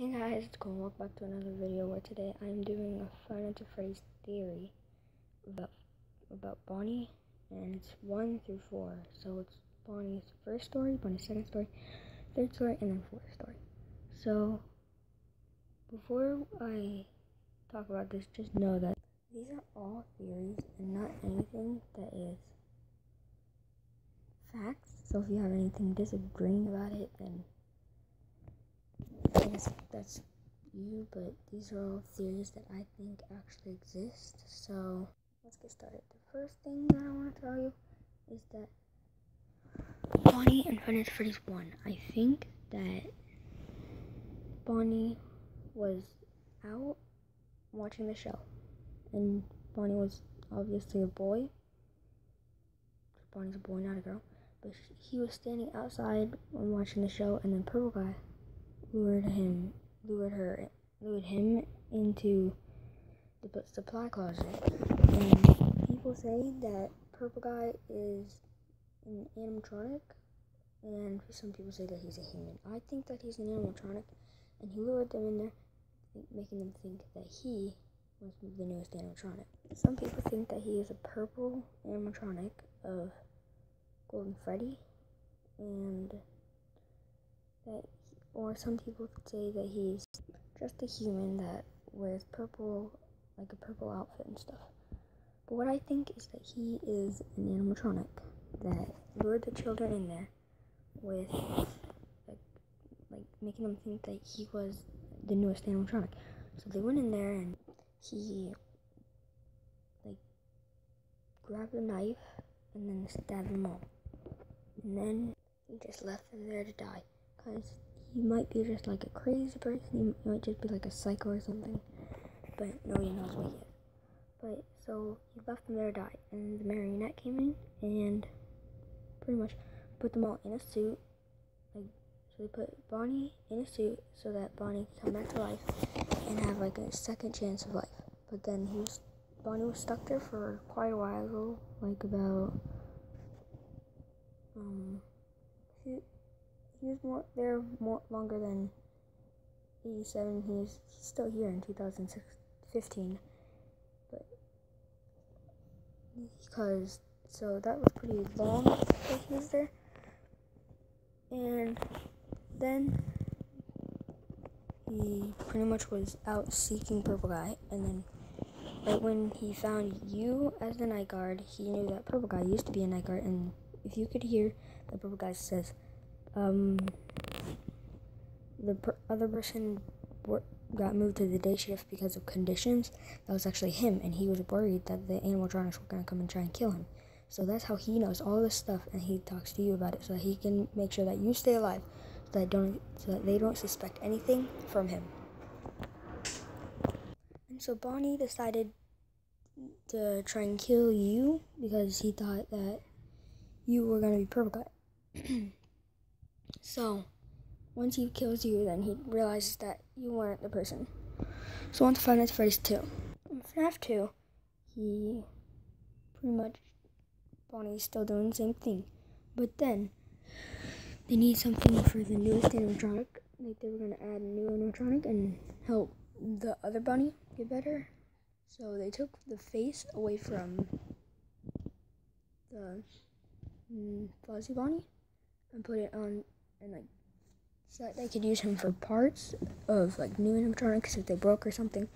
Hey guys, it's Cole. Welcome back to another video where today I'm doing a FNAF Freddy's theory about Bonnie, and it's 1 through 4. So it's Bonnie's first story, Bonnie's second story, third story, and then fourth story. So before I talk about this, just know that these are all theories and not anything that is facts. So if you have anything disagreeing about it, then I guess that's you, but these are all theories that I think actually exist. So let's get started. The first thing that I want to tell you is that Bonnie and FNAF Freddy's 1. I think that Bonnie was out watching the show, and Bonnie was obviously a boy. Bonnie's a boy, not a girl. But he was standing outside and watching the show, and then Purple Guy lured him into the supply closet. And people say that Purple Guy is an animatronic, and some people say that he's a human. I think that he's an animatronic, and he lured them in there, making them think that he was the newest animatronic. Some people think that he is a purple animatronic of Golden Freddy, and that, or some people say that he's just a human that wears purple, like a purple outfit and stuff. But what I think is that he is an animatronic that lured the children in there with like making them think that he was the newest animatronic. So they went in there and he grabbed a knife and then stabbed them all. And then he just left them there to die, because he might be just like a crazy person. He might just be like a psycho or something, but nobody knows what yet. But so he left them there to die, and the marionette came in and pretty much put them all in a suit. So they put Bonnie in a suit so that Bonnie could come back to life and have like a second chance of life. But then Bonnie was stuck there for quite a while, like about he was more longer than 87. He's still here in 2015, but so that was pretty long that he was there. And then he pretty much was out seeking Purple Guy, and then right when he found you as the night guard, he knew that Purple Guy used to be a night guard. And if you could hear the Purple Guy says, the other person got moved to the day shift because of conditions, that was actually him, and he was worried that the animatronics were going to come and try and kill him. So that's how he knows all this stuff, and he talks to you about it so that he can make sure that you stay alive, so that they don't suspect anything from him. And so Bonnie decided to try and kill you because he thought that you were going to be Purple Guy. So once he kills you, then he realizes that you weren't the person. So on to FNAF Freddy's 2. In FNAF 2, he pretty much, Bonnie's still doing the same thing. But then they need something for the newest animatronic. Like, they were going to add a new animatronic and help the other Bonnie get better. So they took the face away from the Fuzzy Bonnie and put it on, and so that they could use him for parts of like new animatronics if they broke or something.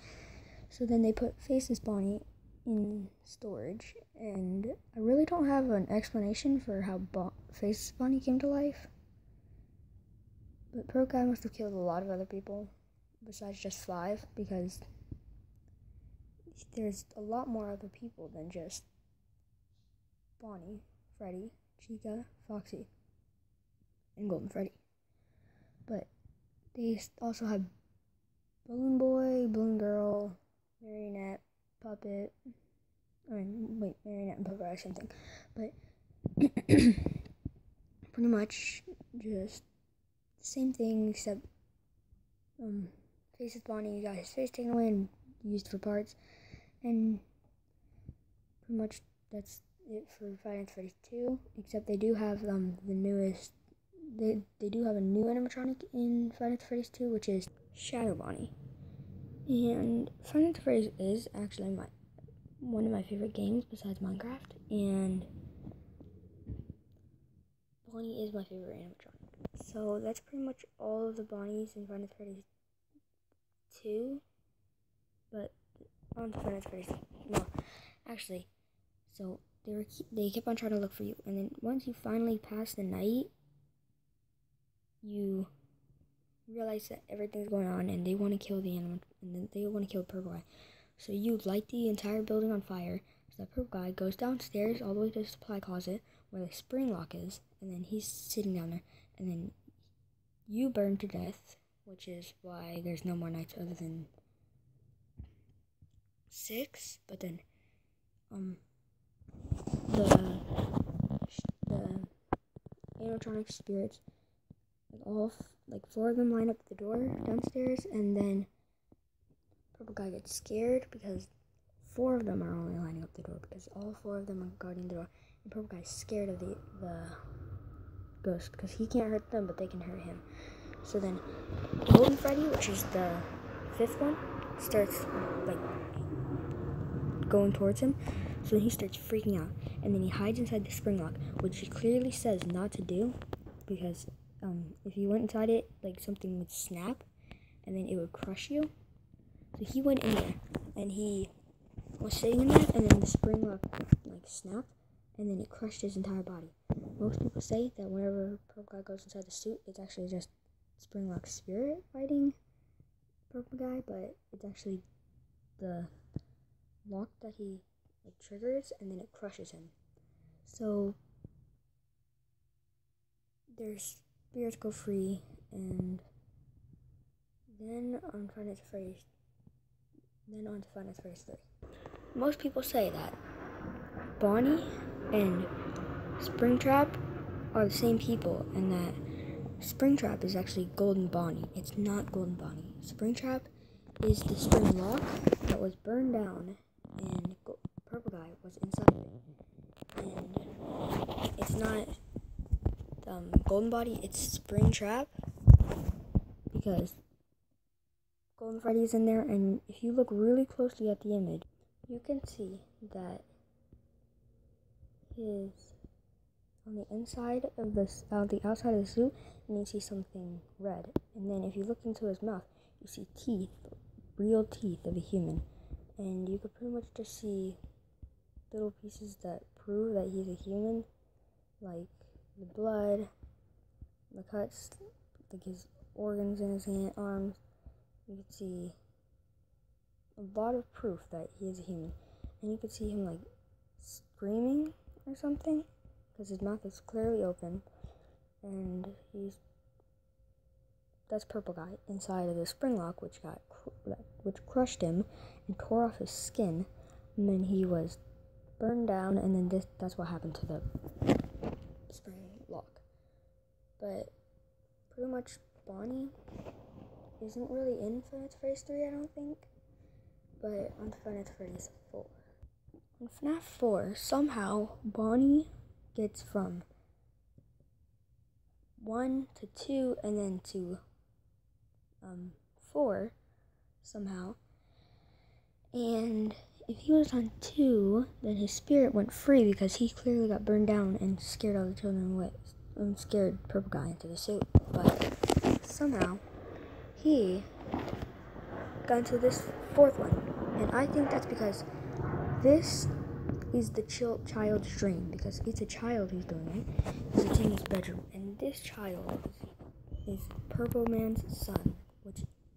So then they put Faces Bonnie in storage, and I really don't have an explanation for how Faces Bonnie came to life. But Purple Guy must have killed a lot of other people besides just 5, because there's a lot more other people than just Bonnie, Freddy, Chica, Foxy, and Golden Freddy. But they also have Balloon Boy, Balloon Girl, Marionette, Puppet. Marionette and Puppet are the same thing. But pretty much just the same thing, except Faces Bonnie got his face taken away and used for parts. And pretty much that's it for FNAF Freddy's 2, except they do have the newest. They do have a new animatronic in FNAF Freddy's 2, which is Shadow Bonnie. And Five Nights at Freddy's is actually one of my favorite games besides Minecraft, and Bonnie is my favorite animatronic. So that's pretty much all of the Bonnies in Five Nights at Freddy's 2, but on to Five Nights at Freddy's. No, actually, so they kept on trying to look for you, and then once you finally pass the night, you realize that everything's going on, and they want to kill the animal, and then they want to kill the purple guy. So you light the entire building on fire. So that purple guy goes downstairs all the way to the supply closet where the spring lock is, and then he's sitting down there, and then you burn to death, which is why there's no more nights other than 6. But then the animatronic spirits, like 4 of them line up at the door downstairs, and then purple guy gets scared because 4 of them are only lining up the door because all 4 of them are guarding the door, and purple guy's scared of the ghost because he can't hurt them, but they can hurt him. So then Golden Freddy, which is the 5th one, starts like going towards him. So he starts freaking out, and then he hides inside the spring lock, which he clearly says not to do, because if you went inside it, like something would snap, and then it would crush you. So he went in there, and he was sitting in there, and then the spring lock like snapped, and then it crushed his entire body. Most people say that whenever purple guy goes inside the suit, it's actually just spring lock spirit fighting purple guy, but it's actually the lock that he triggers, and then it crushes him. So their spirits go free, and then on to Five Nights at Freddy's 3. Most people say that Bonnie and Springtrap are the same people, and that Springtrap is actually Golden Bonnie. It's not Golden Bonnie. Springtrap is the spring lock that was burned down, and purple guy was inside of it. And it's not Golden Bonnie, it's Springtrap, because Golden Freddy's in there, and if you look really closely at the image, you can see that his on the inside of the outside of the suit, and you see something red. And then if you look into his mouth, you see teeth, real teeth of a human, and you could pretty much just see little pieces that prove that he's a human, like the blood, the cuts, like his organs in his arms. You could see a lot of proof that he is a human, and you could see him like screaming or something, because his mouth is clearly open, and that's purple guy inside of the spring lock, which crushed him and tore off his skin, and then he was burned down, and then that's what happened to the spring lock. But pretty much Bonnie isn't really in Five Nights at Freddy's 3, I don't think, but on to Five Nights at Freddy's 4. In FNAF 4, somehow Bonnie gets from 1 to 2 and then to 4 somehow. And if he was on 2, then his spirit went free because he clearly got burned down and scared all the children away and scared purple guy into the suit. But somehow he got into this 4th one, and I think that's because this is the child's dream, because it's a child who's doing it. It's in his bedroom, and this child is Purple Man's son.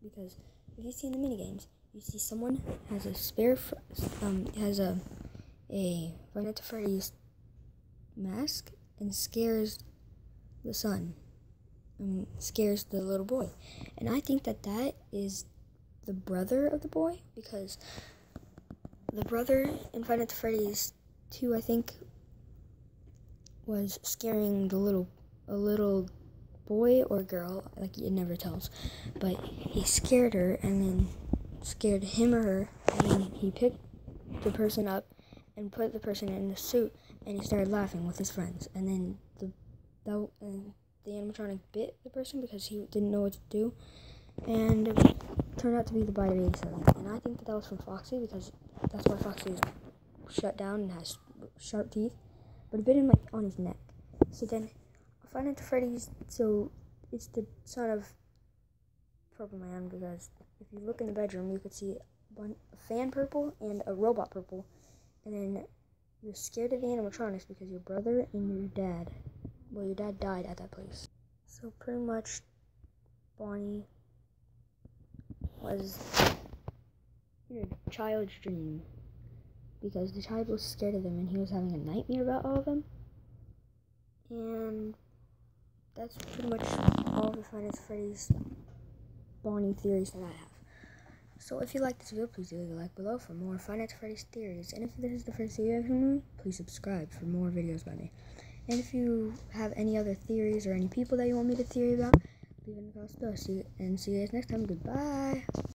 Because if you see in the minigames, you see someone has a has a Five Nights at Freddy's mask and scares the son, scares the little boy, and I think that is the brother of the boy, because the brother in Five Nights at Freddy's 2, I think, was scaring a little boy or girl, like it never tells, but he scared her, and then scared him or her, and then he picked the person up and put the person in the suit, and he started laughing with his friends, and then the animatronic bit the person because he didn't know what to do, and it turned out to be the bite of 87. And I think that was from Foxy, because that's why Foxy is shut down and has sharp teeth. But it bit him on his neck. So then, Five Nights at Freddy's. So it's the son of Purple Man, because if you look in the bedroom, you could see a fan purple and a robot purple, and then you're scared of the animatronics because your brother and your dad died at that place. So pretty much Bonnie was a child's dream, because the child was scared of them and he was having a nightmare about all of them. And that's pretty much all of the Five Nights at Freddy's Bonnie theories that I have. So if you like this video, please leave a like below for more Five Nights at Freddy's theories. And if this is the first video you've seen, please subscribe for more videos by me. And if you have any other theories or any people that you want me to theory about, leave it in the comments below. See you guys next time. Goodbye.